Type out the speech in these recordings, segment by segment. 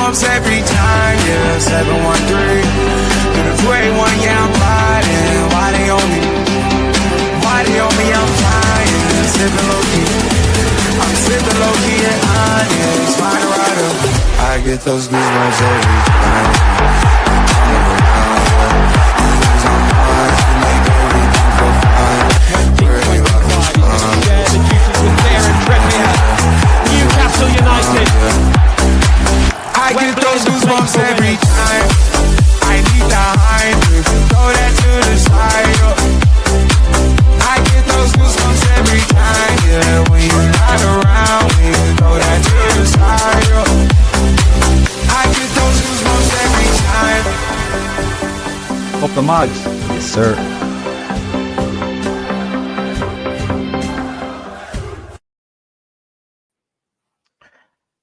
goosebumps every time, yeah, 713. Through the 281, yeah, I'm riding. Why they on me? I'm flying, sipping low-key. I'm sipping low-key and honest, flying right up. I get those goosebumps every time. Newcastle United. I get those goosebumps every time. I need the high, throw that to the side. I get those goosebumps every time, yeah. When you're not around, when you throw that to the side. I get those goosebumps every time. Up the mugs. Yes, sir.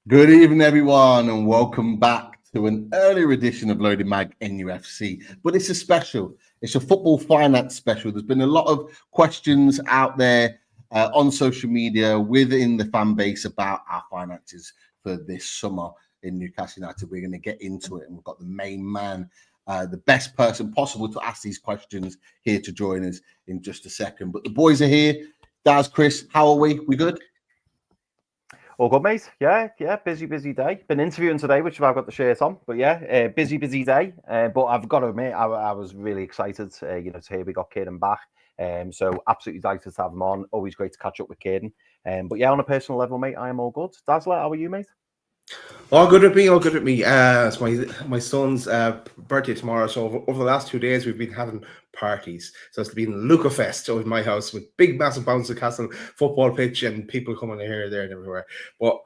Good evening, everyone, and welcome back to an earlier edition of Loaded Mag NUFC. But it's a special. It's a football finance special. There's been a lot of questions out there on social media within the fan base about our finances for this summer in Newcastle United. We're going to get into it, and we've got the main man, the best person possible to ask these questions here to join us in just a second. But the boys are here. Daz, Chris, how are we? We good? All good, mate. Yeah. Busy day. Been interviewing today, which I've got the shirt on. But yeah, busy day. But I've got to admit, I was really excited, to hear we got Kieran back. So absolutely delighted to have him on. Always great to catch up with Kieran. But yeah, on a personal level, mate, I am all good. Dazzler, how are you, mate? All good with me. It's my son's birthday tomorrow. So over the last 2 days, we've been having parties. So it's been Luca Fest over my house with big, massive bouncy castle football pitch and people coming here, there, and everywhere. But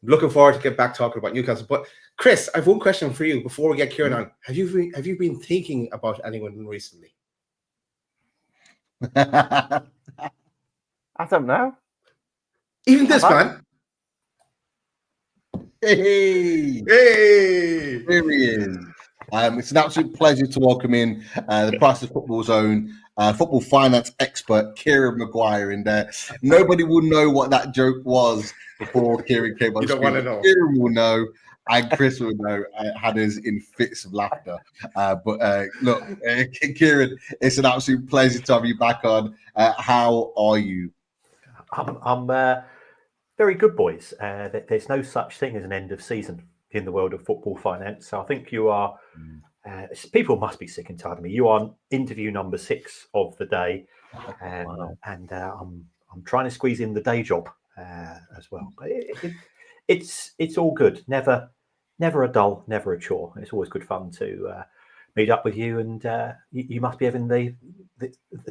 looking forward to get back talking about Newcastle. But Chris, I have one question for you before we get Kieran on. Have you been thinking about anyone recently? I don't know. Even this man. Hey, here he is. It's an absolute pleasure to welcome in the Price of Football's own football finance expert, Kieran Maguire. And nobody will know what that joke was before Kieran came on. You don't want to know. Kieran will know, and Chris will know. I had us in fits of laughter. Look, Kieran, it's an absolute pleasure to have you back on. How are you? I'm very good, boys. There's no such thing as an end of season in the world of football finance. So I think you are, people must be sick and tired of me. You are interview number 6 of the day. And I'm trying to squeeze in the day job as well. But it's all good. Never a dull, never a chore. It's always good fun to meet up with you. And you must be having the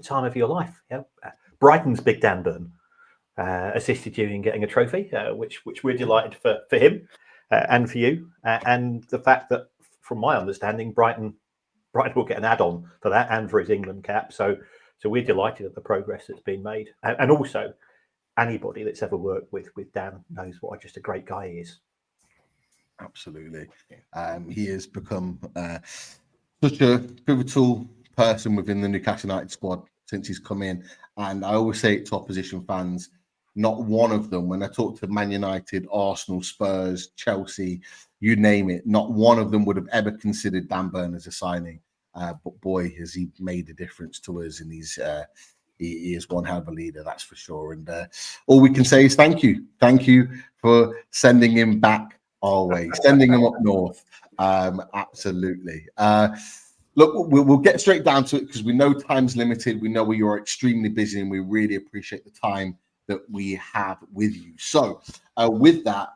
time of your life. Yeah? Brighton's big Dan Burn assisted you in getting a trophy, which we're delighted for him and for you, and the fact that, from my understanding, Brighton will get an add-on for that and for his England cap. So we're delighted at the progress that's been made, and also anybody that's ever worked with Dan knows what just a great guy he is. Absolutely, he has become such a pivotal person within the Newcastle United squad since he's come in, and I always say it to opposition fans. Not one of them, when I talk to Man United, Arsenal, Spurs, Chelsea, you name it, not one of them would have ever considered Dan Burn as a signing. But boy, has he made a difference to us, and he is one hell of a leader, that's for sure. And all we can say is thank you. Thank you for sending him back our way, sending him up north. Absolutely. Look, we'll get straight down to it because we know time's limited. We know you're extremely busy, and we really appreciate the time that we have with you. So with that,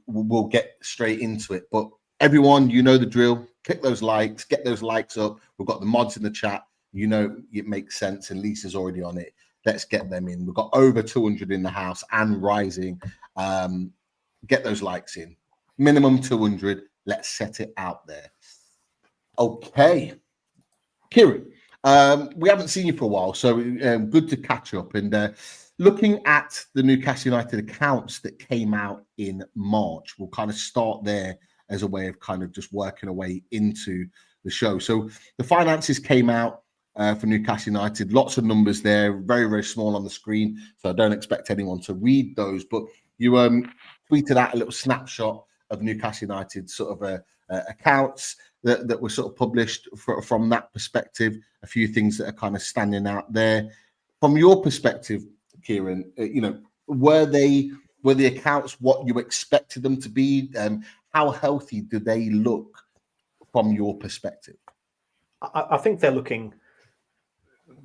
we'll get straight into it. But everyone, you know the drill. Click those likes, get those likes up. We've got the mods in the chat. You know it makes sense, and Lisa's already on it. Let's get them in. We've got over 200 in the house and rising. Get those likes in. Minimum 200. Let's set it out there. Okay. Kieran, we haven't seen you for a while, so good to catch up. And looking at the Newcastle United accounts that came out in March, we'll kind of start there as a way of kind of just working our way into the show. So the finances came out for Newcastle United. Lots of numbers there, very, very small on the screen. So I don't expect anyone to read those. But you tweeted out a little snapshot of Newcastle United sort of accounts that were sort of published from that perspective. A few things that are kind of standing out there. From your perspective, Kieran, were the accounts what you expected them to be? How healthy do they look from your perspective? I think they're looking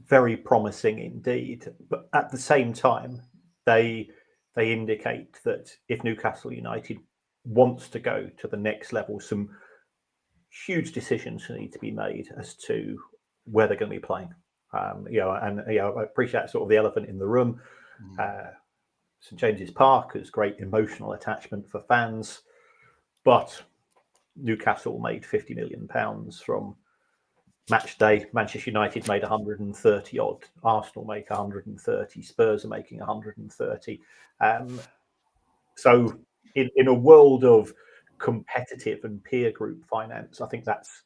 very promising indeed, but at the same time, they indicate that if Newcastle United wants to go to the next level, some huge decisions need to be made as to where they're going to be playing. I appreciate sort of the elephant in the room. St James's Park has great emotional attachment for fans, but Newcastle made £50 million from match day. Manchester United made 130 odd. Arsenal make 130. Spurs are making 130. So in a world of competitive and peer group finance, I think that's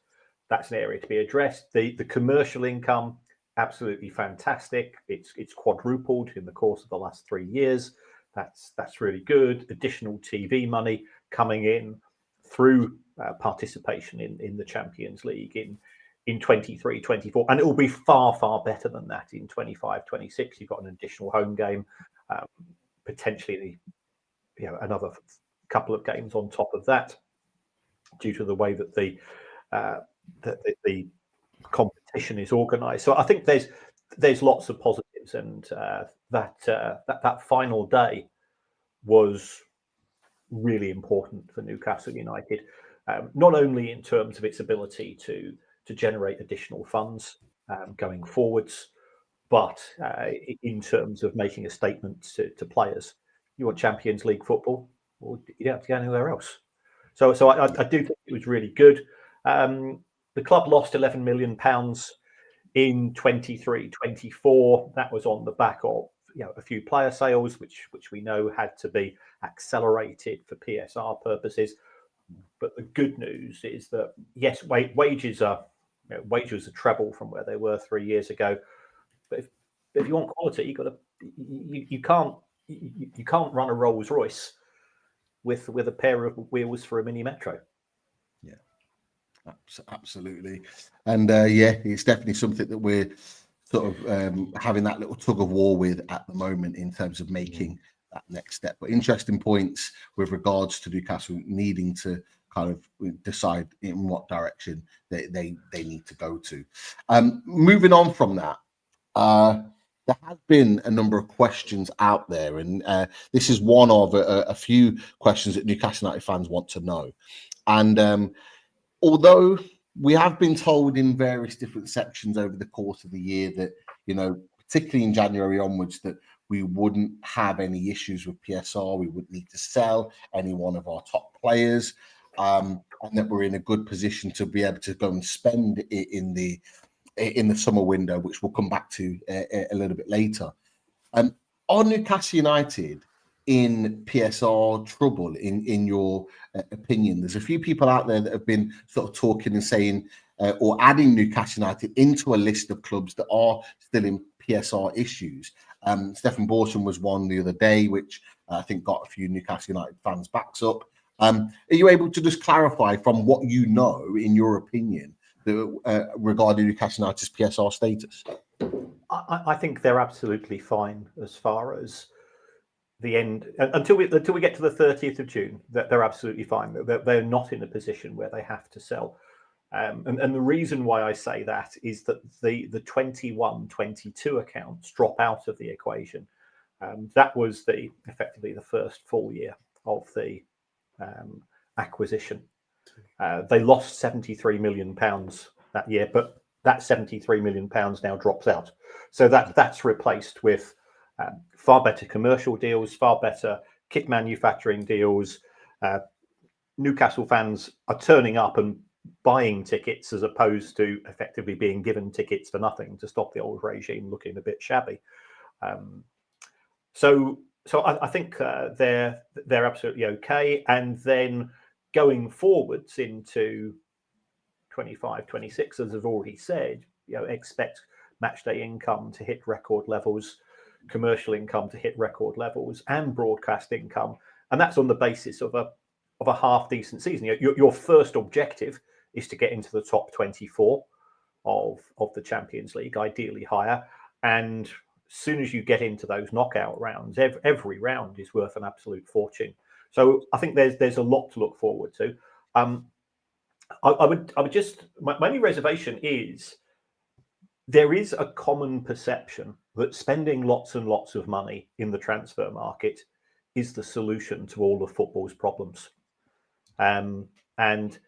an area to be addressed. The commercial income, absolutely fantastic. It's quadrupled in the course of the last 3 years. That's really good. Additional TV money coming in through participation in the Champions League in 23-24, and it will be far better than that in 25-26. You've got an additional home game, potentially another couple of games on top of that, due to the way that the competition is organised. So I think there's lots of positives, and that final day was really important for Newcastle United, not only in terms of its ability to generate additional funds going forwards, but in terms of making a statement to players. You want Champions League football, or you don't have to go anywhere else. So I do think it was really good. The club lost £11 million in 23-24. That was on the back of a few player sales, which we know had to be accelerated for PSR purposes. But the good news is that yes, wages are treble from where they were 3 years ago. But if you want quality, you can't run a Rolls Royce with a pair of wheels for a Mini Metro. Yeah, absolutely. And it's definitely something that we're sort of having that little tug of war with at the moment in terms of making that next step. But interesting points with regards to Newcastle needing to kind of decide in what direction they need to go to. Moving on from that, there has been a number of questions out there, and this is one of a few questions that Newcastle United fans want to know. And although we have been told in various different sections over the course of the year that, particularly in January onwards, that we wouldn't have any issues with PSR, we wouldn't need to sell any one of our top players, and that we're in a good position to be able to go and spend it in the summer window, which we'll come back to a little bit later. Are Newcastle United in PSR trouble, in your opinion? There's a few people out there that have been sort of talking and saying, or adding Newcastle United into a list of clubs that are still in PSR issues. Stefan Borson was one the other day, which I think got a few Newcastle United fans' backs up. Are you able to just clarify from what you know, in your opinion, regarding Newcastle United's PSR status? I think they're absolutely fine as far as the end, until we get to the 30th of June. They're absolutely fine. They're not in a position where they have to sell. And the reason why I say that is that the 21-22 accounts drop out of the equation. That was effectively the first full year of the acquisition. They lost £73 million that year, but that £73 million now drops out. So that's replaced with far better commercial deals, far better kit manufacturing deals. Newcastle fans are turning up and buying tickets as opposed to effectively being given tickets for nothing to stop the old regime looking a bit shabby. So I think they're absolutely okay. And then going forwards into 25-26, as I've already said, expect matchday income to hit record levels, commercial income to hit record levels, and broadcast income. And that's on the basis of a a half decent season. Your first objective is to get into the top 24 of the Champions League, ideally higher. And as soon as you get into those knockout rounds, every round is worth an absolute fortune. So I think there's a lot to look forward to. I would just, my only reservation is there is a common perception that spending lots and lots of money in the transfer market is the solution to all of football's problems. And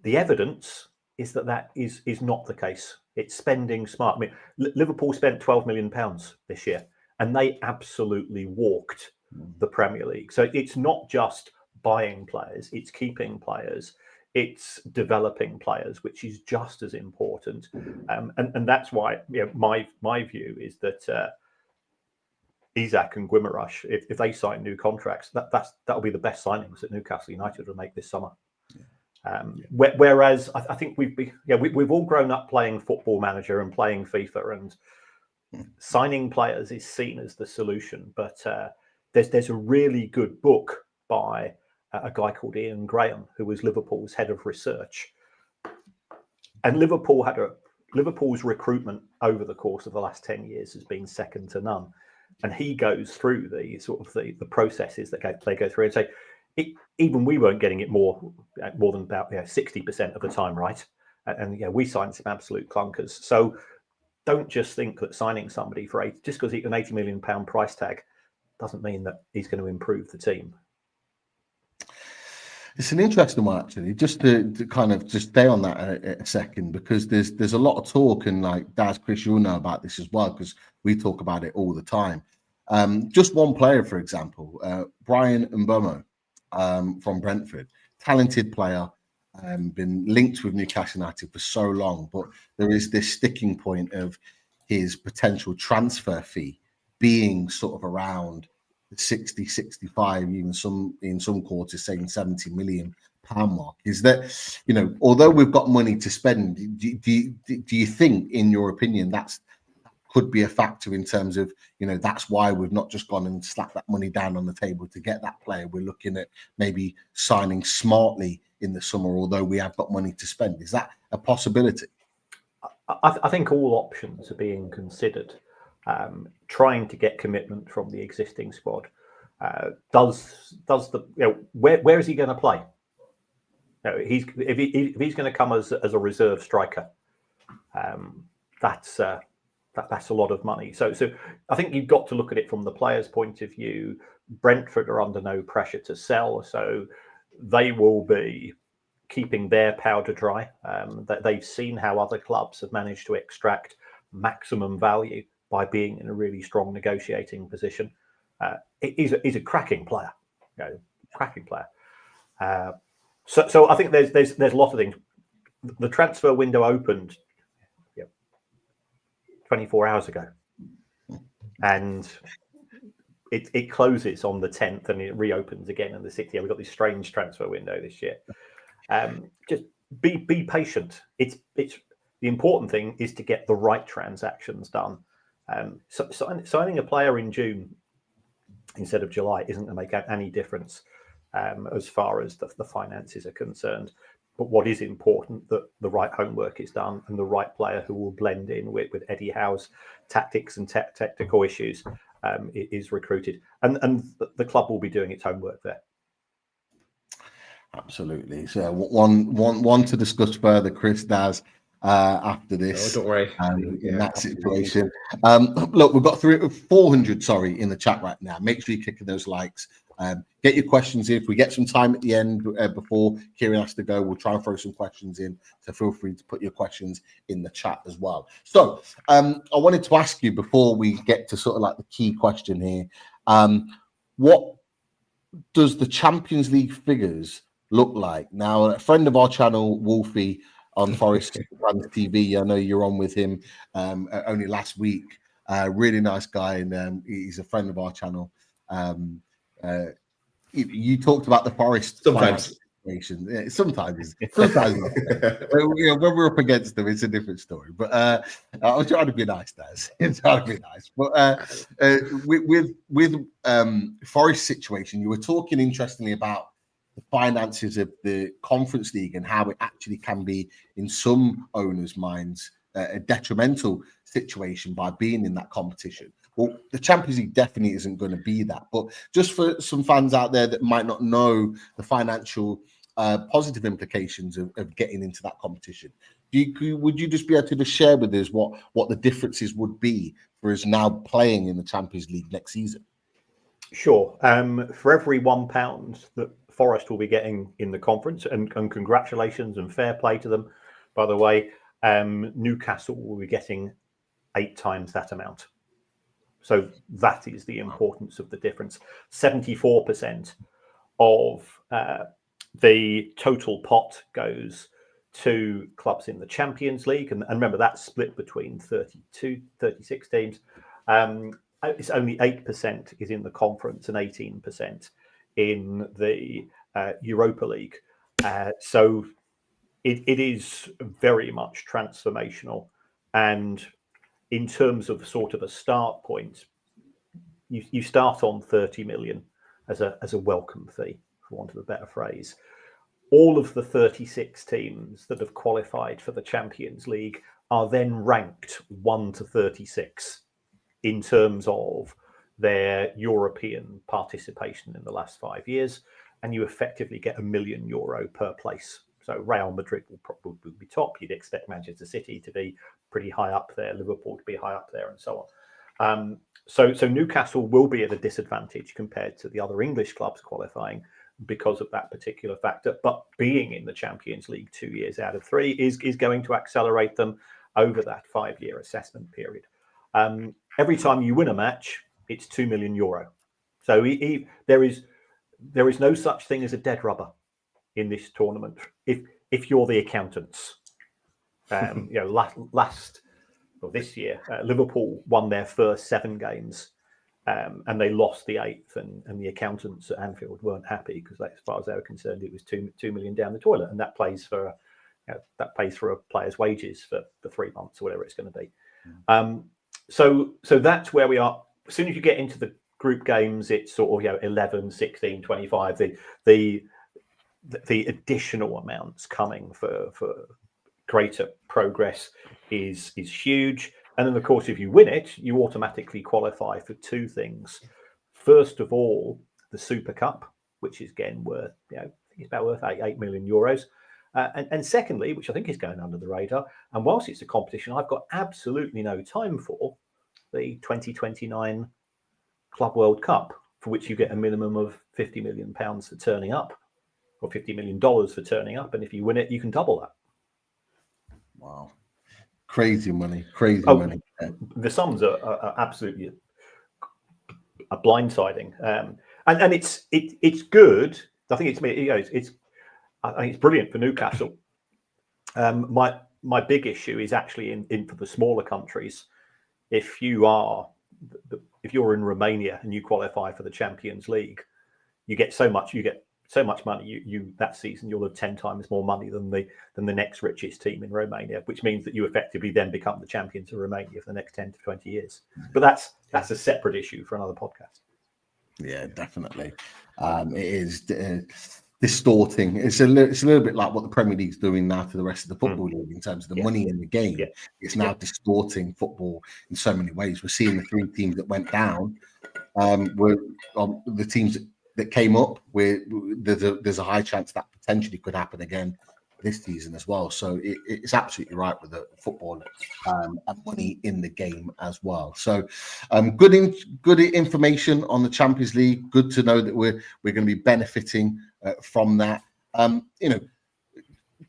the evidence is that is not the case. It's spending smart. I mean, Liverpool spent £12 million this year, and they absolutely walked the Premier League. So it's not just buying players, it's keeping players, it's developing players, which is just as important. And that's why my view is that Isak and Guimaraes, if they sign new contracts, that'll be the best signings that Newcastle United will make this summer. Whereas I think we've all grown up playing Football Manager and playing FIFA, and signing players is seen as the solution. But there's a really good book by a guy called Ian Graham, who was Liverpool's head of research, and Liverpool's recruitment over the course of the last 10 years has been second to none. And he goes through the processes that they go through and say, even we weren't getting it more than about 60% of the time right, and we signed some absolute clunkers. So don't just think that signing somebody for just because he's an £80 million price tag doesn't mean that he's going to improve the team. It's an interesting one, actually, just to kind of just stay on that a second, because there's a lot of talk, and like Daz, Chris, you'll know about this as well, because we talk about it all the time. Just one player, for example, Brian Mbomo from Brentford, talented player, been linked with Newcastle United for so long, but there is this sticking point of his potential transfer fee being sort of around 60, 65, even in some quarters saying £70 million mark. Is that, although we've got money to spend, do you think, in your opinion, that could be a factor in terms of, that's why we've not just gone and slapped that money down on the table to get that player? We're looking at maybe signing smartly in the summer, although we have got money to spend. Is that a possibility? I think all options are being considered. Trying to get commitment from the existing squad. Does the where is he going to play? If he's going to come as a reserve striker, that's a lot of money. So I think you've got to look at it from the player's point of view. Brentford are under no pressure to sell, so they will be keeping their powder dry. That they've seen how other clubs have managed to extract maximum value by being in a really strong negotiating position. He's a cracking player, cracking player. So I think there's a lot of things. The transfer window opened 24 hours ago, and it closes on the 10th, and it reopens again on the 6th. We've got this strange transfer window this year. Just be patient. It's the important thing is to get the right transactions done. Signing a player in June instead of July isn't going to make any difference as far as the finances are concerned. But what is important, that the right homework is done and the right player who will blend in with Eddie Howe's tactics and technical issues is recruited. And the club will be doing its homework there. Absolutely. So one to discuss further, Chris, Daz, after this. Oh, don't worry. In that situation. Look, we've got 400, in the chat right now. Make sure you're kicking those likes. Get your questions in. If we get some time at the end before Kieran has to go, we'll try and throw some questions in. So feel free to put your questions in the chat as well. So I wanted to ask you, before we get to sort of like the key question here, what does the Champions League figures look like? Now, a friend of our channel, Wolfie, on Forest TV, I know you're on with him only last week. Really nice guy, and he's a friend of our channel. You talked about the Forest sometimes. Yeah, sometimes when we're up against them, it's a different story. But I was trying to be nice, Daz. Trying to be nice. But with Forest situation, you were talking interestingly about the finances of the Conference League and how it actually can be, in some owners' minds, a detrimental situation by being in that competition. Well, the Champions League definitely isn't going to be that. But just for some fans out there that might not know the financial positive implications of getting into that competition, would you just be able to just share with us what the differences would be for us now playing in the Champions League next season? Sure. For every £1 that Forest will be getting in the conference, and congratulations and fair play to them, by the way, Newcastle will be getting 8 times that amount. So that is the importance of the difference. 74% of the total pot goes to clubs in the Champions League. And remember, that's split between 36 teams. It's only 8% is in the conference and 18% in the Europa League. So it is very much transformational. And in terms of sort of a start point, you start on 30 million as a welcome fee, for want of a better phrase. All of the 36 teams that have qualified for the Champions League are then ranked 1 to 36 in terms of their European participation in the last 5 years, and you effectively get €1 million per place. So Real Madrid will probably be top. You'd expect Manchester City to be pretty high up there, Liverpool to be high up there, and so on. So Newcastle will be at a disadvantage compared to the other English clubs qualifying because of that particular factor. But being in the Champions League 2 years out of 3 is going to accelerate them over that 5-year assessment period. Every time you win a match, it's €2 million. So there is no such thing as a dead rubber in this tournament. If you're the accountants, this year, Liverpool won their first 7 games, and they lost the 8th, and the accountants at Anfield weren't happy because, as far as they were concerned, it was 2 million down the toilet, and that pays for a player's wages for 3 months or whatever it's going to be. So that's where we are. As soon as you get into the group games, it's sort of 11, 16, 25. The additional amounts coming for greater progress is huge. And then, of course, if you win it, you automatically qualify for 2 things. First of all, the Super Cup, which is again worth, it's about worth €8 million. And secondly, which I think is going under the radar, and whilst it's a competition I've got absolutely no time for, the 2029 Club World Cup, for which you get a minimum of £50 million for turning up, or $50 million for turning up. And if you win it, you can double that. Wow. Crazy money. Money. The sums are absolutely blindsiding. And it's good. I think it's brilliant for Newcastle. My big issue is actually in for the smaller countries. If you're in Romania and you qualify for the Champions League, you get so much money. You that season you'll have 10 times more money than the next richest team in Romania, which means that you effectively then become the champions of Romania for the next 10 to 20 years. But that's a separate issue for another podcast. Yeah, definitely. It is distorting. It's a little bit like what the Premier League's doing now to the rest of the football league in terms of the money in the game. Yeah. It's now distorting football in so many ways. We're seeing the 3 teams that went down were the teams that came up. There's a high chance that potentially could happen again this season as well. So it's absolutely right with the football and money in the game as well. So good information on the Champions League. Good to know that we're going to be benefiting from that.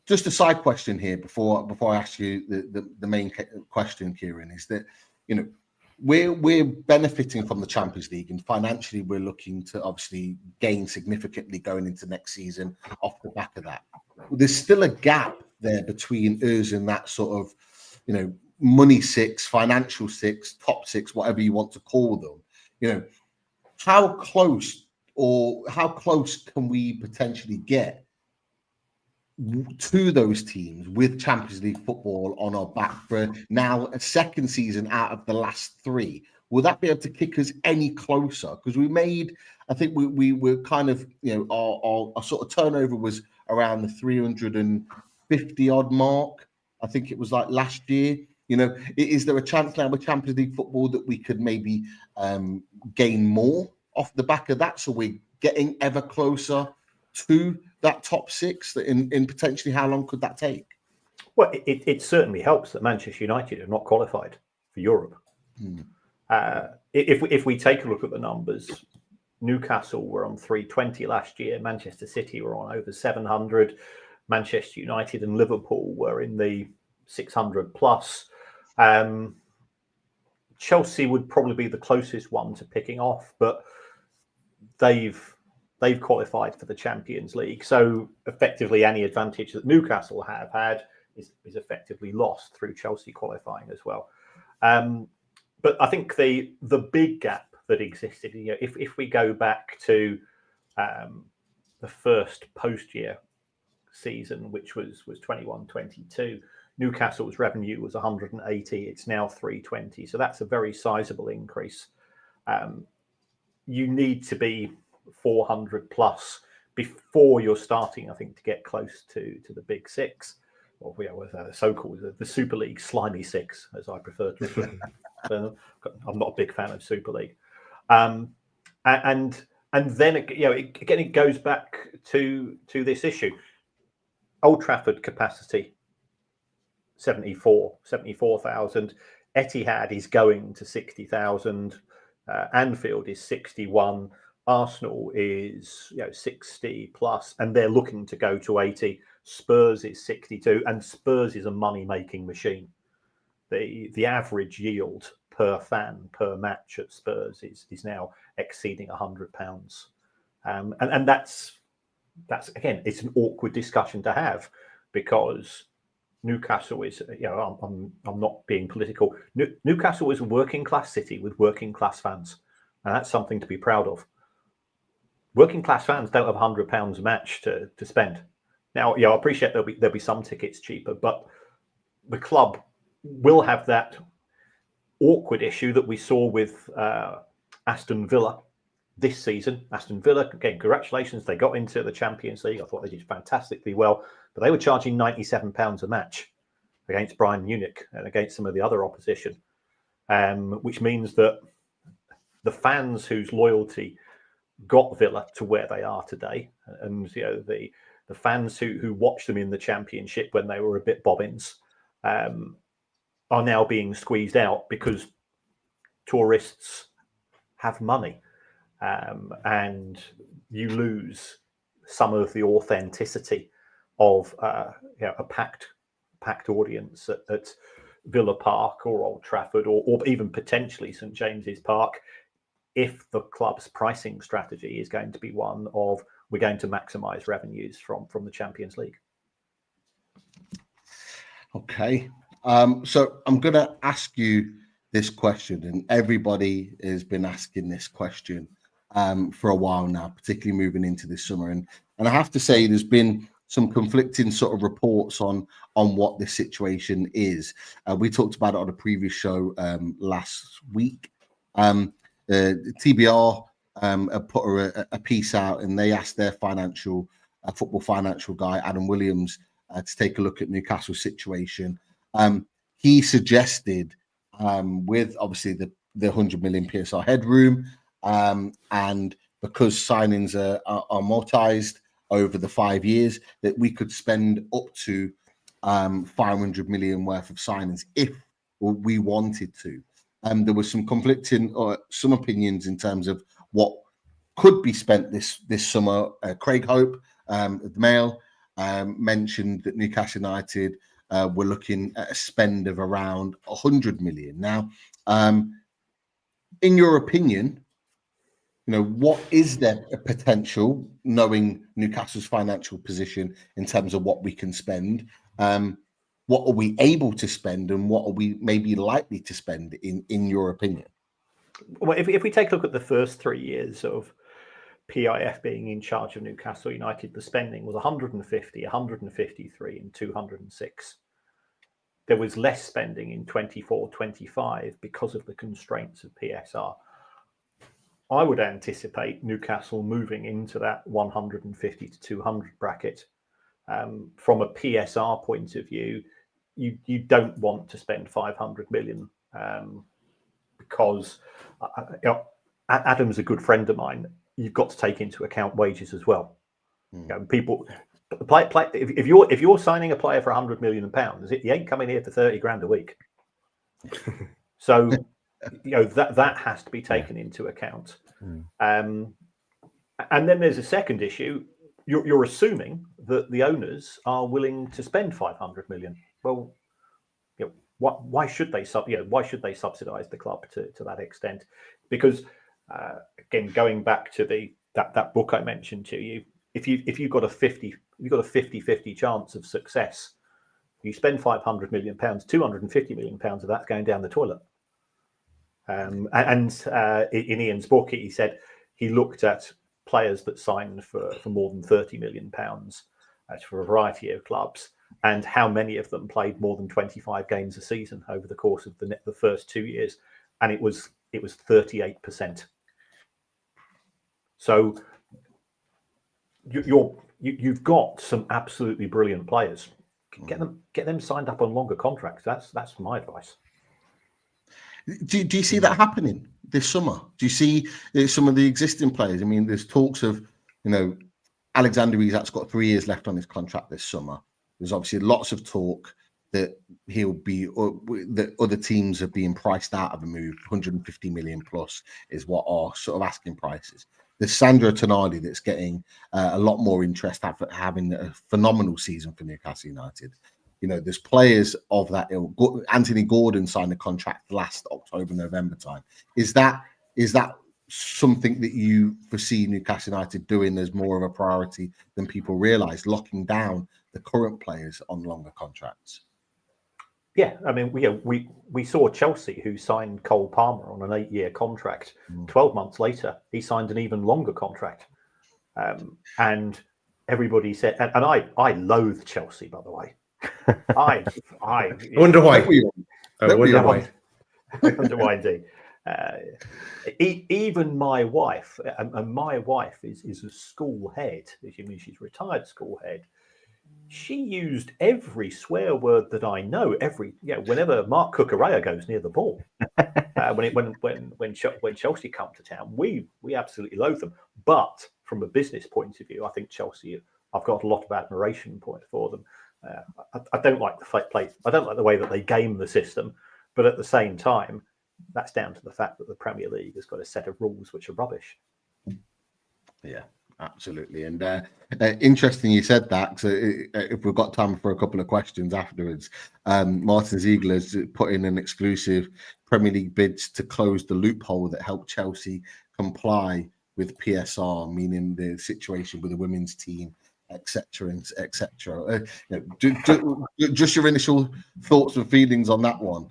Just a side question here before I ask you the main question, Kieran, is that we're benefiting from the Champions League, and financially we're looking to obviously gain significantly going into next season off the back of that. There's still a gap there between us and that sort of, money 6, financial 6, top 6, whatever you want to call them. How close can we potentially get to those teams with Champions League football on our back for now a second season out of the last 3? will that be able to kick us any closer? Because I think we were kind of, our sort of turnover was around the 350 odd mark. I think it was like last year. Is there a chance now with Champions League football that we could maybe gain more off the back of that? So we're getting ever closer to that top six. That in potentially, how long could that take? Well, it certainly helps that Manchester United are not qualified for Europe. If we take a look at the numbers, Newcastle were on 320 last year. Manchester City were on over 700. Manchester United and Liverpool were in the 600 plus. Chelsea would probably be the closest one to picking off, but they've qualified for the Champions League. So effectively, any advantage that Newcastle have had is effectively lost through Chelsea qualifying as well. But I think the big gap that existed, if we go back to the first post-year season, which was 21-22, Newcastle's revenue was 180. It's now 320. So that's a very sizable increase. You need to be 400 plus before you're starting, I think, to get close to the big six, or so-called the Super League slimy six, as I prefer to refer to. I'm not a big fan of Super League. And then it goes back to this issue. Old Trafford capacity 74,000. Etihad is going to 60,000. Anfield is 61. Arsenal is 60 plus, and they're looking to go to 80. Spurs is 62, and Spurs is a money-making machine. The average yield per fan per match at Spurs is now exceeding £100, and that's again, it's an awkward discussion to have, because Newcastle is, I'm not being political. Newcastle is a working class city with working class fans, and that's something to be proud of. Working class fans don't have £100 a match to spend. Now, I appreciate there'll be some tickets cheaper, but the club will have that awkward issue that we saw with Aston Villa this season. Aston Villa, again, congratulations, they got into the Champions League. I thought they did fantastically well, but they were charging £97 a match against Bayern Munich and against some of the other opposition, which means that the fans whose loyalty got Villa to where they are today, and the fans who watched them in the Championship when they were a bit bobbins, are now being squeezed out because tourists have money, and you lose some of the authenticity of a packed audience at Villa Park or Old Trafford, or even potentially St James's Park, if the club's pricing strategy is going to be one of, we're going to maximise revenues from the Champions League. Okay. So I'm going to ask you this question, and everybody has been asking this question for a while now, particularly moving into this summer. And I have to say, there's been some conflicting sort of reports on what this situation is. We talked about it on a previous show last week. TBR put a piece out, and they asked their football financial guy, Adam Williams, to take a look at Newcastle's situation. He suggested, with obviously the 100 million PSR headroom, and because signings are amortized over the 5 years, that we could spend up to 500 million worth of signings if we wanted to. There was some conflicting some opinions in terms of what could be spent this summer. Craig Hope, the Mail, mentioned that Newcastle United were looking at a spend of around 100 million. Now, in your opinion, what is there a potential, knowing Newcastle's financial position in terms of what we can spend? What are we able to spend, and what are we maybe likely to spend, in your opinion? Well, if we take a look at the first 3 years of PIF being in charge of Newcastle United, the spending was 150, 153 and 206. there was less spending in 24-25 because of the constraints of PSR. I would anticipate Newcastle moving into that 150 to 200 bracket. From a PSR point of view, you don't want to spend 500 million because Adam's a good friend of mine. You've got to take into account wages as well. People play if you're signing a player for 100 million pounds, he ain't coming here for 30 grand a week. So that has to be taken into account. And then there's a second issue. You're assuming that the owners are willing to spend 500 million. Well, why should they subsidise the club to that extent? Because again, going back to that book I mentioned to you, if you've got a 50-50 chance of success, you spend 500 million pounds, 250 million pounds of that's going down the toilet. And in Ian's book, he said he looked at players that signed for more than 30 million pounds for a variety of clubs, and how many of them played more than 25 games a season over the course of the first 2 years, and it was 38%. So you've got some absolutely brilliant players. Get them signed up on longer contracts. That's my advice. Do you see that happening this summer? Do you see some of the existing players? I mean, there's talks of, Alexander Isak's got 3 years left on his contract this summer. There's obviously lots of talk that that other teams are being priced out of a move. 150 million plus is what our sort of asking prices. There's Sandro Tonali that's getting a lot more interest after having a phenomenal season for Newcastle United. There's players of that ilk. Anthony Gordon signed a contract last October, November time. Is that something that you foresee Newcastle United doing as more of a priority than people realise, locking down the current players on longer contracts? Yeah, I mean, we saw Chelsea, who signed Cole Palmer on an 8-year contract. 12 months later, he signed an even longer contract, and everybody said, and I loathe Chelsea, by the way. I wonder why. I wonder why. I wonder why indeed. Even my wife, and my wife is a school head. She's retired school head. She used every swear word that I know. Whenever Mark Cucurella goes near the ball, when Chelsea come to town, we absolutely loathe them. But from a business point of view, I think Chelsea, I've got a lot of admiration for them. I don't like the play. I don't like the way that they game the system, but at the same time, that's down to the fact that the Premier League has got a set of rules which are rubbish. Yeah, absolutely. And interesting you said that. So if we've got time for a couple of questions afterwards, Martin Ziegler has put in an exclusive Premier League bids to close the loophole that helped Chelsea comply with PSR, meaning the situation with the women's team, etc., etc. Just your initial thoughts and feelings on that one.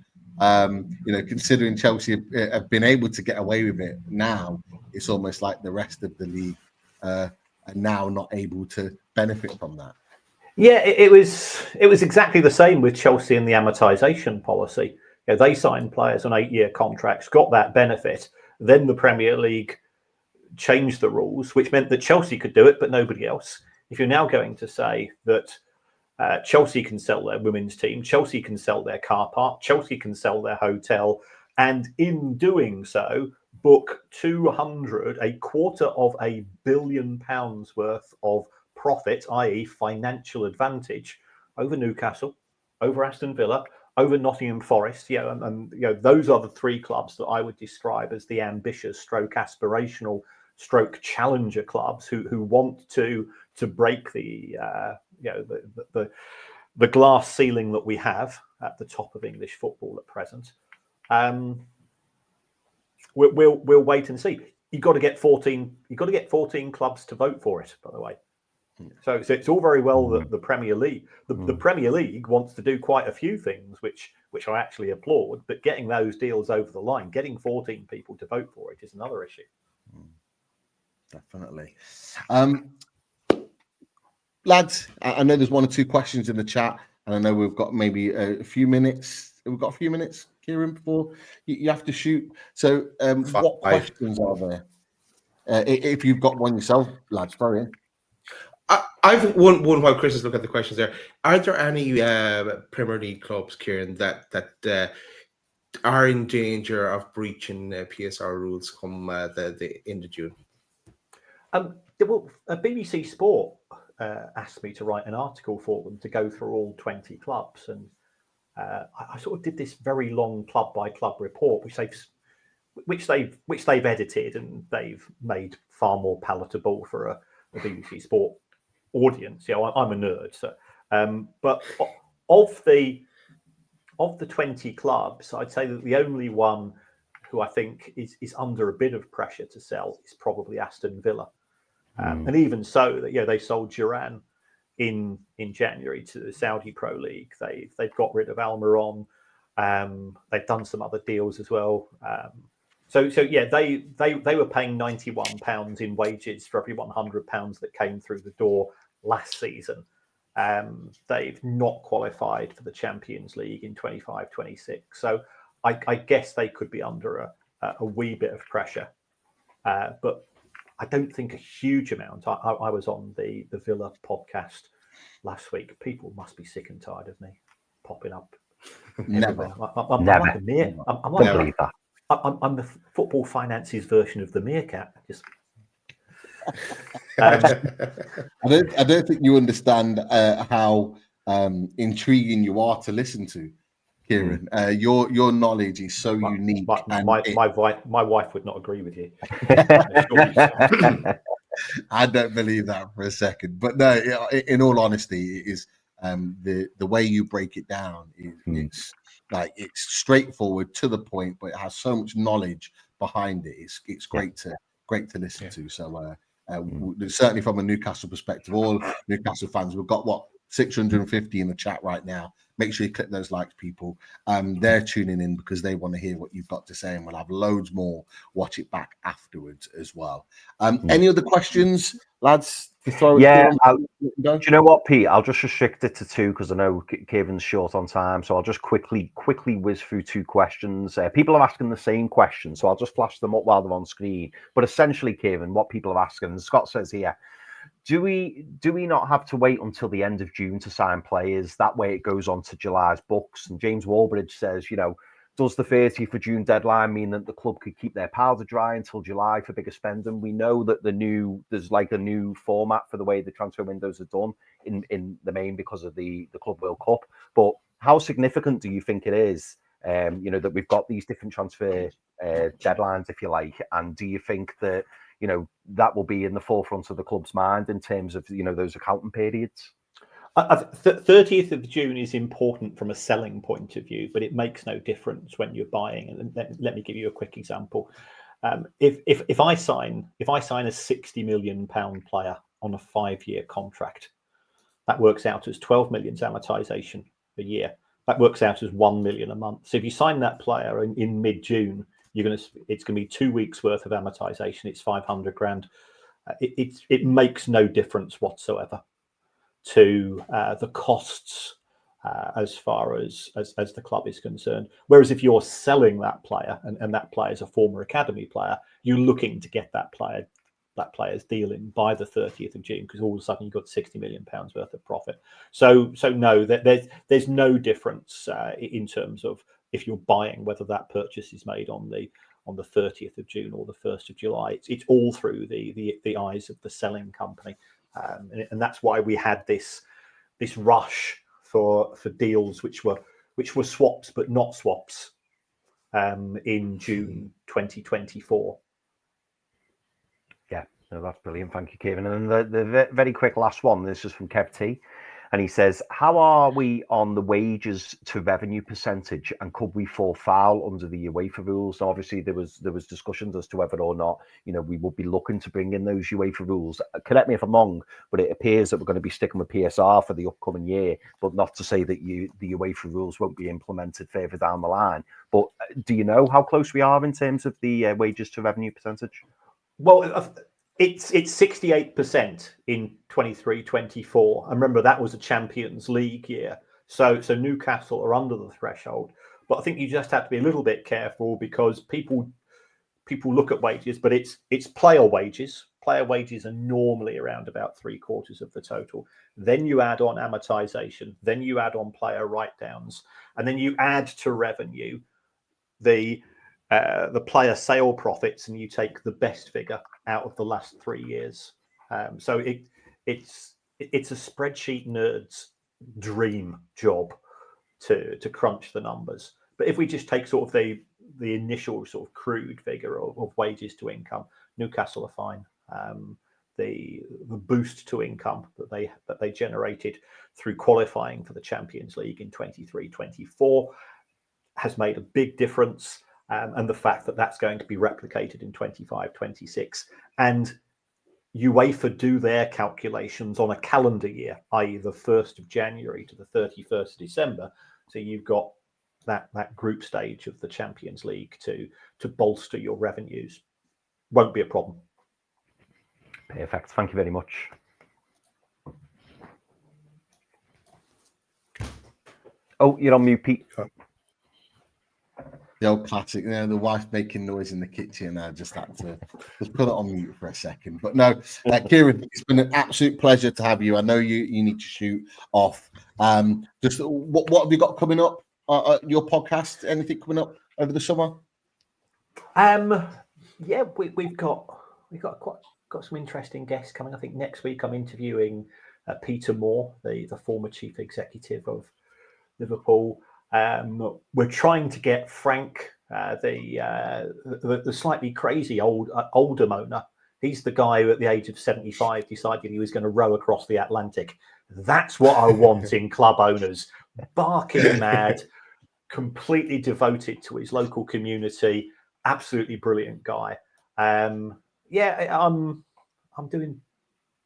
Considering Chelsea have been able to get away with it, now it's almost like the rest of the league are now not able to benefit from that. Yeah, it was exactly the same with Chelsea and the amortization policy. They signed players on 8-year contracts, got that benefit. Then the Premier League changed the rules, which meant that Chelsea could do it, but nobody else. If you're now going to say that Chelsea can sell their women's team, Chelsea can sell their car park, Chelsea can sell their hotel, and in doing so, book £250 million worth of profit, i.e. financial advantage, over Newcastle, over Aston Villa, over Nottingham Forest, those are the three clubs that I would describe as the ambitious stroke aspirational stroke challenger clubs who want to break the glass ceiling that we have at the top of English football at present. We'll wait and see. You've got to get 14 clubs to vote for it, by the way. So it's all very well that the Premier League, the Premier League wants to do quite a few things, which I actually applaud. But getting those deals over the line, getting 14 people to vote for it, is another issue. Definitely. Lads, I know there's one or two questions in the chat. And I know we've got maybe a few minutes. We've got a few minutes, Kieran, before you have to shoot. So, what questions are there? If you've got one yourself, lads, throw in. I've one while Chris is looking at the questions there. Are there any Premier League clubs, Kieran, that are in danger of breaching PSR rules come the end of June? Well, BBC Sport asked me to write an article for them to go through all 20 clubs, and I sort of did this very long club by club report, which they've edited and they've made far more palatable for a BBC Sport audience. You know, I'm a nerd, so but of the 20 clubs, I'd say that the only one who I think is under a bit of pressure to sell is probably Aston Villa. And even so, that they sold Duran in January to the Saudi Pro League. They've got rid of Almiron. They've done some other deals as well. So yeah, they were paying £91 in wages for every £100 that came through the door last season. They've not qualified for the Champions League in 25-26. So I guess they could be under a wee bit of pressure, but I don't think a huge amount. I was on the Villa podcast last week. People must be sick and tired of me popping up. Never. I'm like I'm the Football Finance's version of the meerkat. I don't think you understand how intriguing you are to listen to, Kieran. Your knowledge is so unique. My wife would not agree with you. I don't believe that for a second. But no, in all honesty, it is the way you break it down. It's straightforward, to the point, but it has so much knowledge behind it. It's great to listen to. So certainly from a Newcastle perspective, all Newcastle fans, we've got 650 in the chat right now. Make sure you click those likes, people. They're tuning in because they want to hear what you've got to say, and we'll have loads more. Watch it back afterwards as well. Any other questions, lads? To throw do you know what, Pete? I'll just restrict it to two because I know Kieran's short on time. So I'll just quickly whiz through two questions. People are asking the same question, so I'll just flash them up while they're on screen. But essentially, Kieran, what people are asking, Scott says here, do we not have to wait until the end of June to sign players? That way it goes on to July's books. And James Walbridge says, does the 30th of June deadline mean that the club could keep their powder dry until July for bigger spending? We know that there's like a new format for the way the transfer windows are done in the main because of the Club World Cup. But how significant do you think it is, that we've got these different transfer deadlines, if you like? And do you think that, that will be in the forefront of the club's mind in terms of, those accounting periods? 30th of June is important from a selling point of view, but it makes no difference when you're buying. And let me give you a quick example. If I sign a £60 million player on a 5-year contract, that works out as 12 million's amortization a year. That works out as 1 million a month. So if you sign that player in mid-June, it's going to be 2 weeks worth of amortization. It's 500 grand. It makes no difference whatsoever to the costs as far as the club is concerned. Whereas if you're selling that player and that player is a former academy player, you're looking to get that player's deal in by the 30th of June, because all of a sudden you've got £60 million worth of profit. So no, there's no difference in terms of if you're buying, whether that purchase is made on the 30th of June or the 1st of July. It's all through the eyes of the selling company. And that's why we had this rush for deals which were swaps but not swaps in June 2024. Yeah, no, that's brilliant. Thank you, Kieran. And then the very quick last one. This is from Kev T. And he says, how are we on the wages to revenue percentage, and could we fall foul under the UEFA rules? Now, obviously, there was discussions as to whether or not, we would be looking to bring in those UEFA rules. Correct me if I'm wrong, but it appears that we're going to be sticking with PSR for the upcoming year, but not to say that the UEFA rules won't be implemented further down the line. But do you know how close we are in terms of the wages to revenue percentage? Well, it's 68% in 23-24. And remember, that was a Champions League year. So Newcastle are under the threshold. But I think you just have to be a little bit careful, because people look at wages, but it's player wages. Player wages are normally around about 3/4 of the total. Then you add on amortization, then you add on player write-downs, and then you add to revenue the player sale profits, and you take the best figure out of the last 3 years. So it's a spreadsheet nerd's dream job to crunch the numbers. But if we just take sort of the initial sort of crude figure of wages to income, Newcastle are fine. The boost to income that they generated through qualifying for the Champions League in 23-24 has made a big difference, and the fact that that's going to be replicated in 25-26, and UEFA do their calculations on a calendar year, i.e. the 1st of January to the 31st of December. So you've got that group stage of the Champions League to bolster your revenues. Won't be a problem. Perfect. Thank you very much. Oh, you're on mute, Pete. The old classic, the wife making noise in the kitchen. I just had to just put it on mute for a second. But no, Kieran, it's been an absolute pleasure to have you. I know you need to shoot off. Just what have you got coming up? Your podcast? Anything coming up over the summer? Yeah, we've got some interesting guests coming. I think next week I'm interviewing Peter Moore, the former chief executive of Liverpool. We're trying to get Frank, the slightly crazy Oldham owner. He's the guy who at the age of 75 decided he was going to row across the Atlantic. That's what I want in club owners. Barking mad, completely devoted to his local community. Absolutely brilliant guy. I'm doing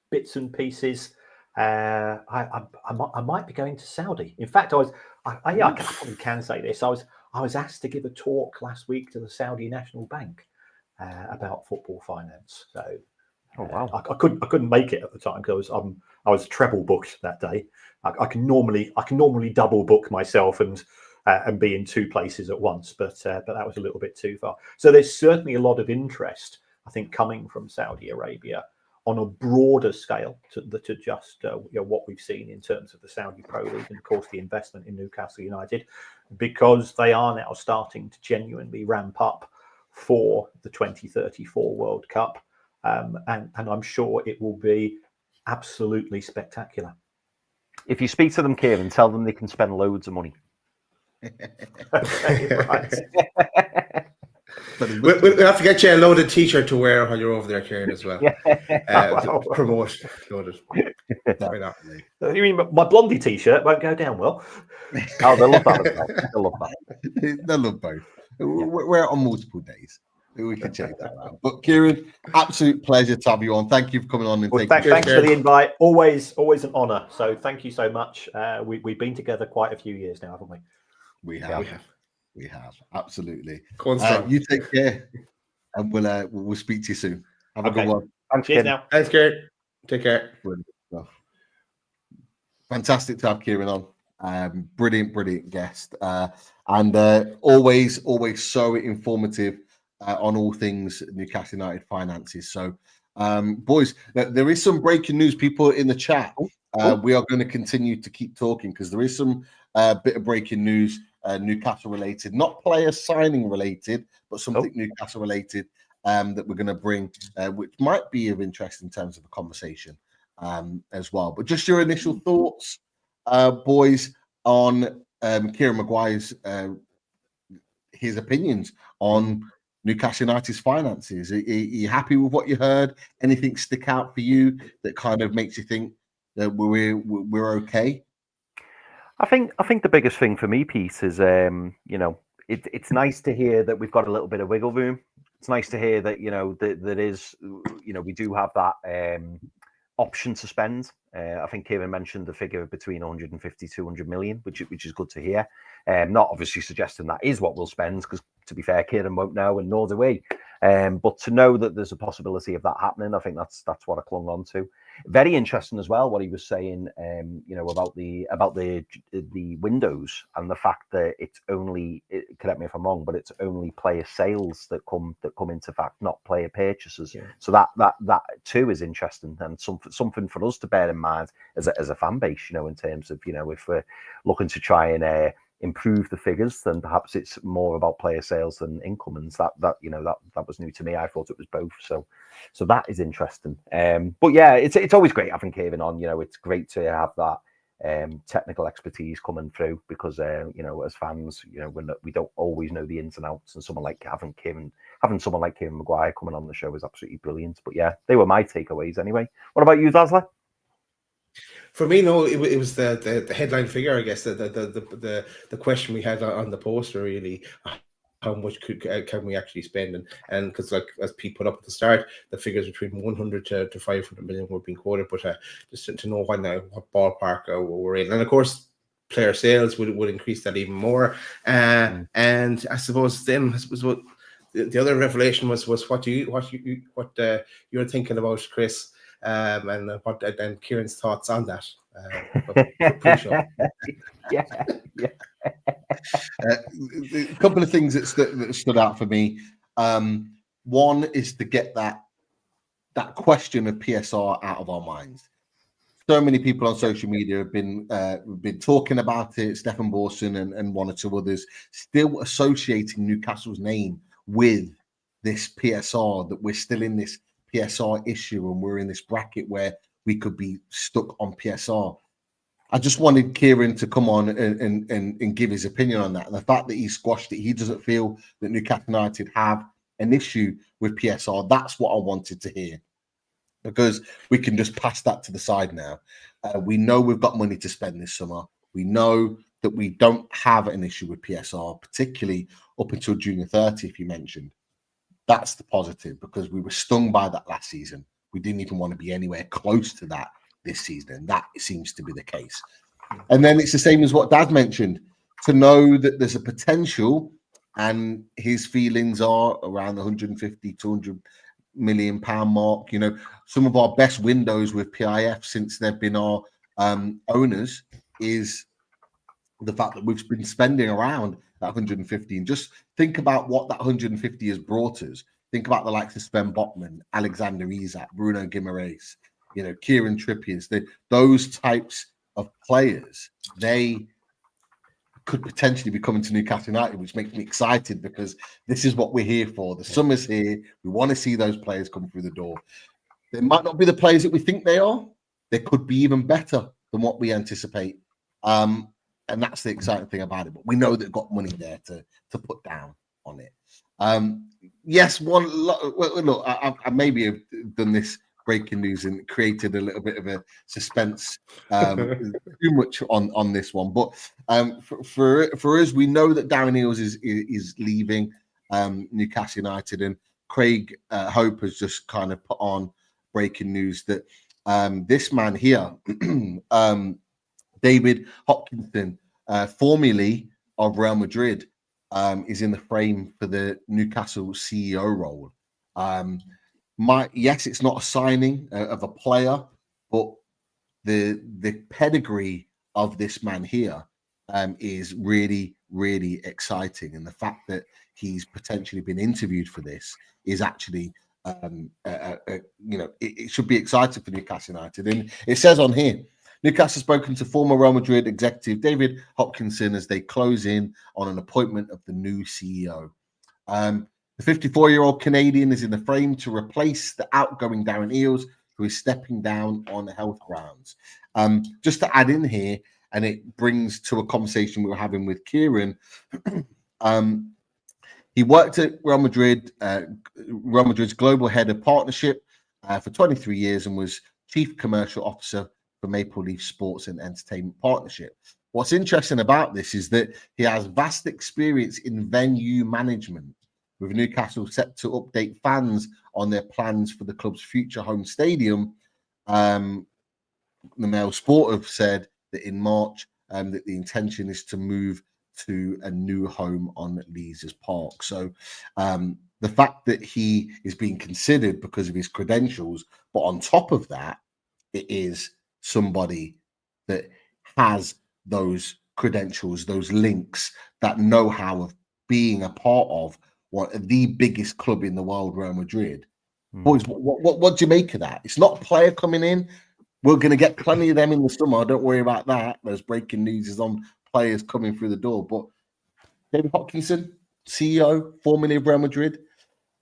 bits and pieces. I might be going to Saudi. In fact, I probably can say this. I was asked to give a talk last week to the Saudi National Bank about football finance. So, oh wow, I couldn't make it at the time because I was treble booked that day. I can normally double book myself and be in two places at once, but that was a little bit too far. So there's certainly a lot of interest, I think, coming from Saudi Arabia on a broader scale to just what we've seen in terms of the Saudi Pro League and, of course, the investment in Newcastle United, because they are now starting to genuinely ramp up for the 2034 World Cup. And I'm sure it will be absolutely spectacular. If you speak to them, Kieran, tell them they can spend loads of money. Okay, right. We'll have to get you a loaded T-shirt to wear while you're over there, Kieran, as well. To promote loaded. Why not? You mean my Blondie T-shirt won't go down well? Oh, they'll love that as well. They'll love that. They'll love both. We're on multiple days. We can check that out. But Kieran, absolute pleasure to have you on. Thank you for coming on. And thanks for the invite. Always an honour. So thank you so much. We've been together quite a few years now, haven't we? We have. Absolutely. You take care, and we'll speak to you soon. Have a good one. Cheers now. Thanks, Kieran. Take care. Fantastic to have Kieran on. Brilliant guest, and always so informative on all things Newcastle United finances. So, boys, there is some breaking news. People in the chat, we are going to continue to keep talking because there is some bit of breaking news, Newcastle related, not player signing related, but something Newcastle related that we're going to bring, which might be of interest in terms of a conversation as well. But just your initial thoughts, boys, on Kieran Maguire's his opinions on Newcastle United's finances. Are you happy with what you heard? Anything stick out for you that kind of makes you think that we're okay? I think the biggest thing for me, Pete, is it's nice to hear that we've got a little bit of wiggle room. It's nice to hear that that is we do have that option to spend. I think Kieran mentioned the figure between 150 200 million, which is good to hear. Not obviously suggesting that is what we'll spend, because to be fair, Kieran won't know, and nor do we. But to know that there's a possibility of that happening, I think that's what I clung on to. Very interesting as well what he was saying, about the windows and the fact that it's only, correct me if I'm wrong, but it's only player sales that come into fact, not player purchases. Yeah. So that too is interesting and something for us to bear in mind as a fan base, in terms of if we're looking to try and improve the figures, then perhaps it's more about player sales than income, and that was new to me. I thought it was both, so that is interesting. But yeah, it's always great having Kieran on. It's great to have that technical expertise coming through, because as fans, we don't always know the ins and outs, and having someone like Kieran Maguire coming on the show is absolutely brilliant. But yeah, they were my takeaways anyway. What about you, Dazzler? For me, no, it was the headline figure, I guess, the question we had on the poster, really. How much can we actually spend? And because, like, as Pete put up at the start, the figures between 100 to 500 million were being quoted, but just to know what ballpark we're in. And of course, player sales would increase that even more. And I suppose what the other revelation was what you're thinking about, Chris. And Kieran's thoughts on that. Yeah. A couple of things that stood out for me. One is to get that question of PSR out of our minds. So many people on social media have been talking about it. Stefan Borson and one or two others still associating Newcastle's name with this PSR, that we're still in this PSR issue and we're in this bracket where we could be stuck on PSR. I just wanted Kieran to come on and give his opinion on that. And the fact that he squashed it, he doesn't feel that Newcastle United have an issue with PSR. That's what I wanted to hear, because we can just pass that to the side now. We know we've got money to spend this summer. We know that we don't have an issue with PSR, particularly up until June 30th, you mentioned. That's the positive, because we were stung by that last season. We didn't even want to be anywhere close to that this season, and that seems to be the case. And then it's the same as what Dad mentioned, to know that there's a potential, and his feelings are around the 150, 200 million pound mark. Some of our best windows with PIF since they've been our owners is the fact that we've been spending around that 150. And just think about what that 150 has brought us. Think about the likes of Sven Botman, Alexander Isak, Bruno Guimaraes, Kieran Trippier's. Those types of players, they could potentially be coming to Newcastle United, which makes me excited, because this is what we're here for. The summer's here. We want to see those players come through the door. They might not be the players that we think they are. They could be even better than what we anticipate. And that's the exciting thing about it. But we know they've got money there to put down on it. Yes, look, I maybe have done this breaking news and created a little bit of a suspense too much on this one. But for us, we know that Darren Eales is leaving Newcastle United, and Craig Hope has just kind of put on breaking news that this man here, David Hopkinson, formerly of Real Madrid, is in the frame for the Newcastle CEO role. Yes, it's not a signing of a player, but the pedigree of this man here is really, really exciting. And the fact that he's potentially been interviewed for this is actually, it should be exciting for Newcastle United. And it says on here, Newcastle has spoken to former Real Madrid executive David Hopkinson as they close in on an appointment of the new CEO. The 54-year-old Canadian is in the frame to replace the outgoing Darren Eales, who is stepping down on health grounds. Just to add in here, and it brings to a conversation we were having with Kieran, he worked at Real Madrid, Real Madrid's global head of partnership for 23 years and was chief commercial officer for Maple Leaf Sports and Entertainment Partnership. What's interesting about this is that he has vast experience in venue management, with Newcastle set to update fans on their plans for the club's future home stadium. The Mail Sport have said that in March that the intention is to move to a new home on Leazes Park. So the fact that he is being considered because of his credentials, but on top of that, it is somebody that has those credentials, those links, that know-how of being a part of the biggest club in the world, Real Madrid. Boys, what do you make of that? It's not a player coming in. We're going to get plenty of them in the summer. Don't worry about that. There's breaking news is on players coming through the door. But David Hodgkinson, CEO, formerly of Real Madrid,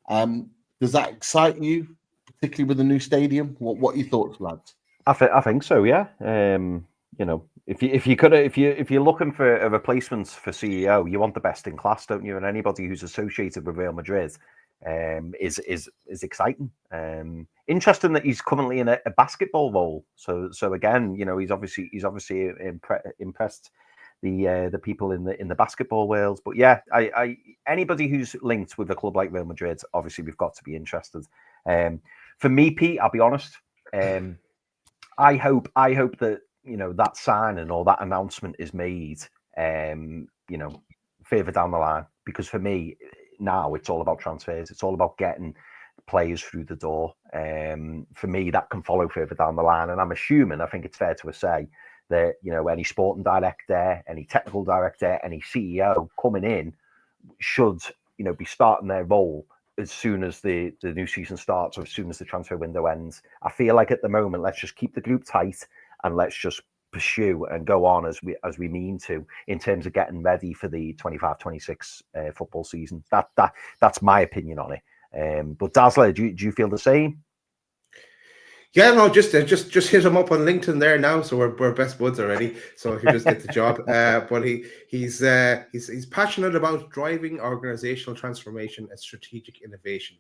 does that excite you, particularly with the new stadium? What are your thoughts, lads? I think so. Yeah. If you're looking for a replacement for CEO, you want the best in class, don't you? And anybody who's associated with Real Madrid is exciting. Interesting that he's currently in a basketball role. So again, he's obviously impressed the people in the basketball world. But yeah, anybody who's linked with a club like Real Madrid, obviously we've got to be interested. For me, Pete, I'll be honest. I hope that that signing or that announcement is made, further down the line, because for me now it's all about transfers. It's all about getting players through the door. For me, that can follow further down the line, and I think it's fair to say that any sporting director, any technical director, any CEO coming in should be starting their role as soon as the new season starts, or as soon as the transfer window ends. I feel like at the moment, let's just keep the group tight and let's just pursue and go on as we mean to, in terms of getting ready for the 25-26 football season. That's my opinion on it. But Dazzler, do you feel the same? Yeah, no, just hit him up on LinkedIn there now, so we're best buds already. So he just get the job. But he's passionate about driving organizational transformation and strategic innovation,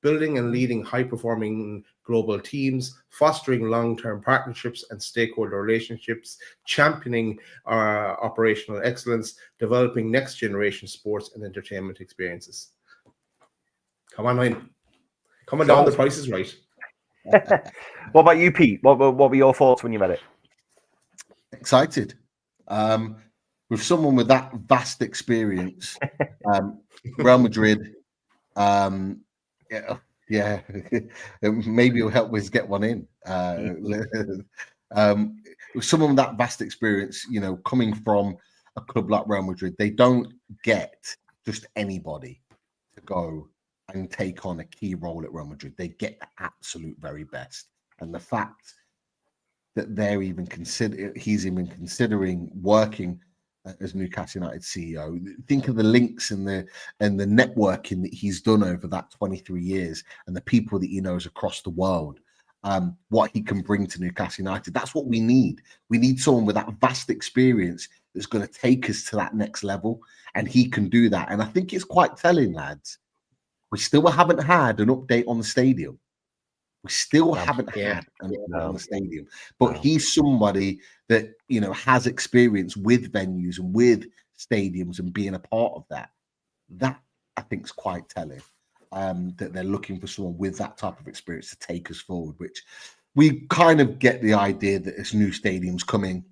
building and leading high-performing global teams, fostering long-term partnerships and stakeholder relationships, championing operational excellence, developing next-generation sports and entertainment experiences. Come on, man. Come on down, the price is right. What about you, Pete? What were your thoughts when you read it? Excited. With someone with that vast experience, Real Madrid, yeah, maybe it'll help us get one in. With someone with that vast experience, coming from a club like Real Madrid, they don't get just anybody to go and take on a key role at Real Madrid. They get the absolute very best. And the fact that he's even considering working as Newcastle United CEO, think of the links and the networking that he's done over that 23 years and the people that he knows across the world, what he can bring to Newcastle United. That's what we need. We need someone with that vast experience that's going to take us to that next level, and he can do that. And I think it's quite telling, lads. We still haven't had an update on the stadium. We still haven't had an update on the stadium. But he's somebody that, has experience with venues and with stadiums and being a part of that. That, I think, is quite telling, that they're looking for someone with that type of experience to take us forward, which we kind of get the idea that this new stadium's coming.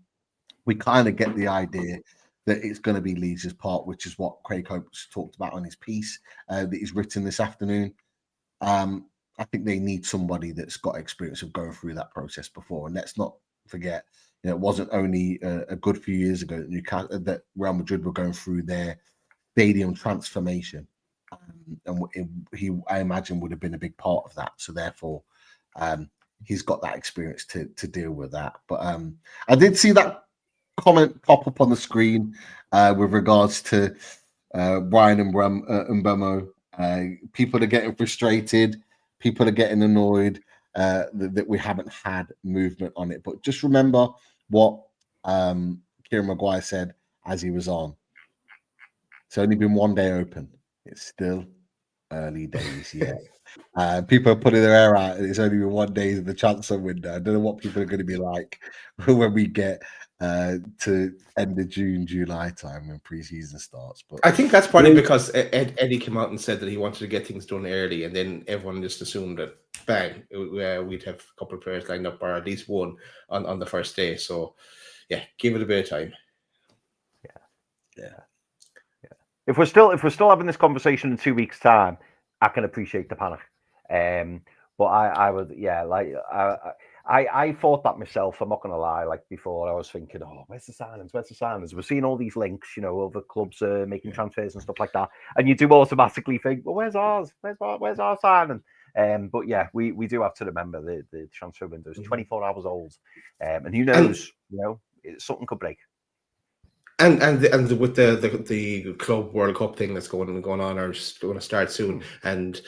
We kind of get the idea that it's going to be Leeds' part, which is what Craig Hopes talked about on his piece that he's written this afternoon. I think they need somebody that's got experience of going through that process before. And let's not forget, it wasn't only a good few years ago that Real Madrid were going through their stadium transformation. And I imagine, would have been a big part of that. So therefore, he's got that experience to deal with that. But I did see that comment pop up on the screen with regards to Brian and Mbemo. People are getting frustrated. People are getting annoyed that we haven't had movement on it. But just remember what Kieran Maguire said as he was on. It's only been one day open. It's still early days yet. People are putting their hair out. It's only been 1 day in the transfer window. I don't know what people are going to be like when we get to end of June, July time when preseason starts. But I think that's probably because Eddie came out and said that he wanted to get things done early, and then everyone just assumed that bang, we'd have a couple of players lined up, or at least one on the first day. So yeah, give it a bit of time. Yeah. If we're still having this conversation in 2 weeks' time, I can appreciate the panic. But I would, yeah, like I thought that myself. I'm not gonna lie. Like before, I was thinking, oh, where's the signings? Where's the signings? We're seeing all these links, you know, other clubs making transfers and stuff like that, and you do automatically think, well, where's ours? Where's our signing? But yeah, we do have to remember the transfer window is 24 hours old, and who knows, you know, something could break. And with the Club World Cup thing that's going on, or just going to start soon, and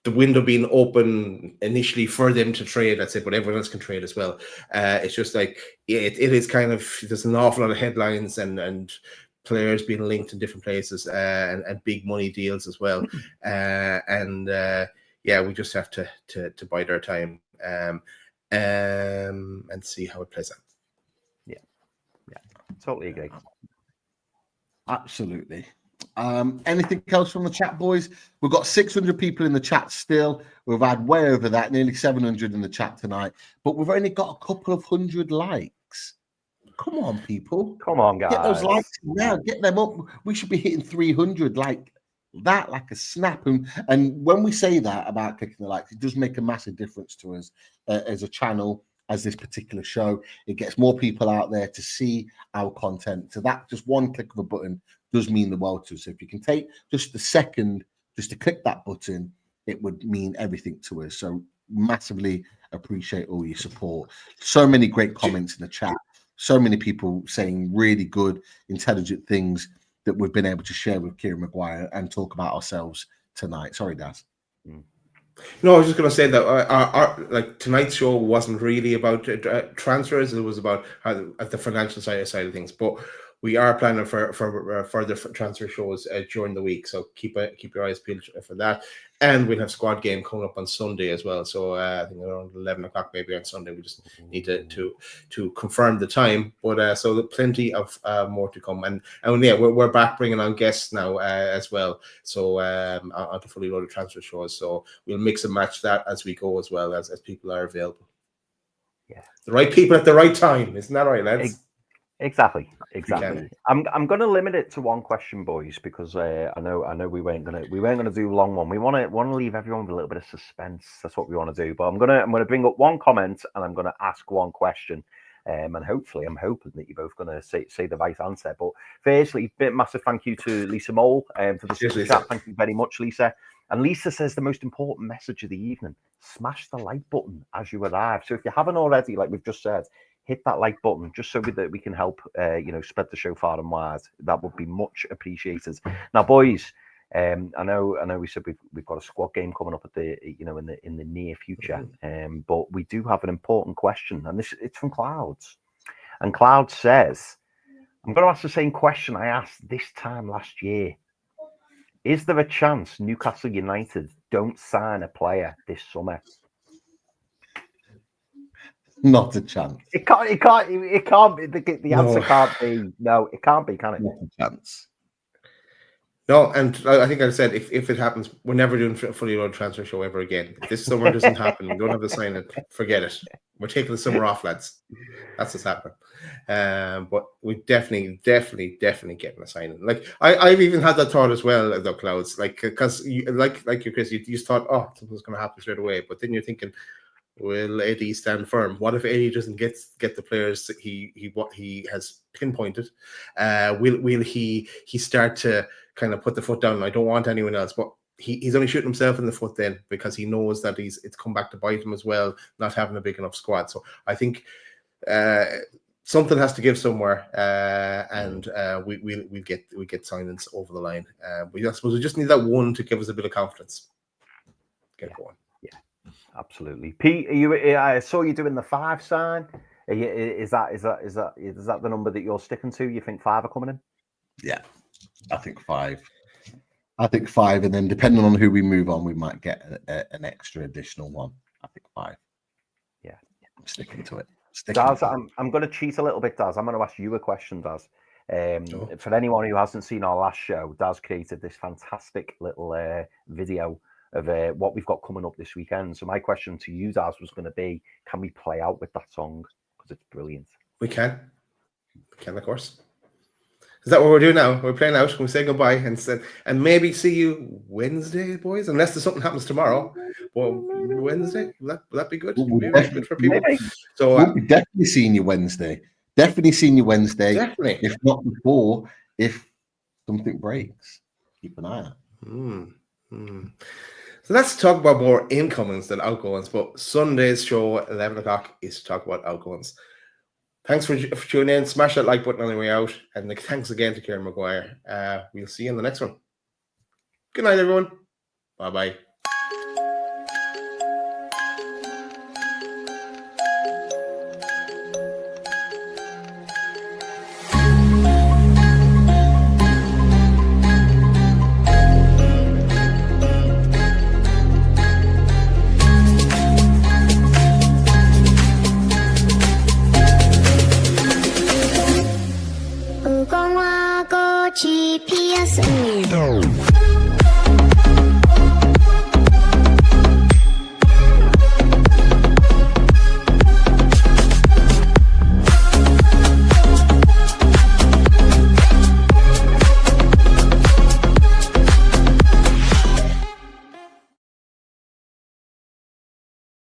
the window being open initially for them to trade, that's it, but everyone else can trade as well. It's just like, yeah, it is kind of, there's an awful lot of headlines and players being linked in different places, and big money deals as well. Yeah, we just have to bide our time and see how it plays out. Yeah, totally agree. Absolutely. Anything else from the chat, boys? We've got 600 people in the chat still. We've had way over that, nearly 700 in the chat tonight, but we've only got a couple of hundred likes. Come on, people. Come on, guys. Get those likes now. Get them up. We should be hitting 300 like that, like a snap. And when we say that about clicking the likes, it does make a massive difference to us as a channel, as this particular show. It gets more people out there to see our content. So that just one click of a button does mean the world to us. So if you can take just a second just to click that button, it would mean everything to us. So massively appreciate all your support. So many great comments in the chat. So many people saying really good, intelligent things that we've been able to share with Kieran Maguire and talk about ourselves tonight. Sorry, Daz. No, I was just going to say that our like tonight's show wasn't really about transfers. It was about the financial side of things. But we are planning for further transfer shows during the week. So keep your eyes peeled for that. And we'll have squad game coming up on Sunday as well. So I think around 11 o'clock maybe on Sunday. We just need to confirm the time. But so plenty of more to come. And yeah, we're back bringing on guests now as well. So on the fully loaded transfer shows. So we'll mix and match that as we go as well as people are available. Yeah, the right people at the right time. Isn't that right, lads? Exactly. I'm going to limit it to one question, boys, because I know we weren't going to do a long one. We want to leave everyone with a little bit of suspense. That's what we want to do. But I'm going to bring up one comment and I'm going to ask one question. And hopefully, I'm hoping that you're both going to say the right answer. But firstly, massive thank you to Lisa Mole for the super chat. Thank you very much, Lisa. And Lisa says the most important message of the evening: smash the like button as you arrive. So if you haven't already, like we've just said, hit that like button just so that we can help, spread the show far and wide. That would be much appreciated. Now, boys, I know we said we've got a squad game coming up at in the near future, but we do have an important question, and it's from Clouds, and Clouds says, I'm going to ask the same question I asked this time last year. Is there a chance Newcastle United don't sign a player this summer? Not a chance. It can't be. The answer can't be no. It can't be, can it? Not a chance. No, and I think I said if it happens, we're never doing a fully loaded transfer show ever again. If this summer doesn't happen, we don't have to sign it. Forget it. We're taking the summer off, lads. That's what's happening. But we definitely getting a signing. Like I've even had that thought as well, though, Clouds. Like because like you, Chris, you just thought, oh, something's going to happen straight away. But then you're thinking, will Eddie stand firm? What if Eddie doesn't get the players that he has pinpointed? Will he start to kind of put the foot down? I don't want anyone else, but he's only shooting himself in the foot then, because he knows that it's come back to bite him as well, not having a big enough squad. So I think something has to give somewhere, and we get signings over the line. I suppose we just need that one to give us a bit of confidence. Get going. Absolutely, Pete. I saw you doing the 5 sign. Is that the number that you're sticking to? You think 5 are coming in? Yeah, I think 5. And then depending on who we move on, we might get an extra additional one. I think 5. Yeah, I'm sticking to it. Daz, I'm going to cheat a little bit, Daz. I'm going to ask you a question, Daz. Sure. For anyone who hasn't seen our last show, Daz created this fantastic little video of what we've got coming up this weekend. So my question to you, Daz, was going to be, can we play out with that song? Because it's brilliant. We can, of course. Is that what we're doing now? We're playing out. Can we say goodbye and maybe see you Wednesday, boys, unless there's something happens tomorrow. Well, Wednesday, will that be good? We'll Maybe good for people. So we'll be definitely seeing you Wednesday. Definitely seeing you Wednesday. definitely. If not before, if something breaks, keep an eye out. So let's talk about more incomings than outgoings. But Sunday's show at 11 o'clock is to talk about outgoings. Thanks for tuning in. Smash that like button on the way out. And thanks again to Kieran Maguire. We'll see you in the next one. Good night, everyone. Bye-bye. GPS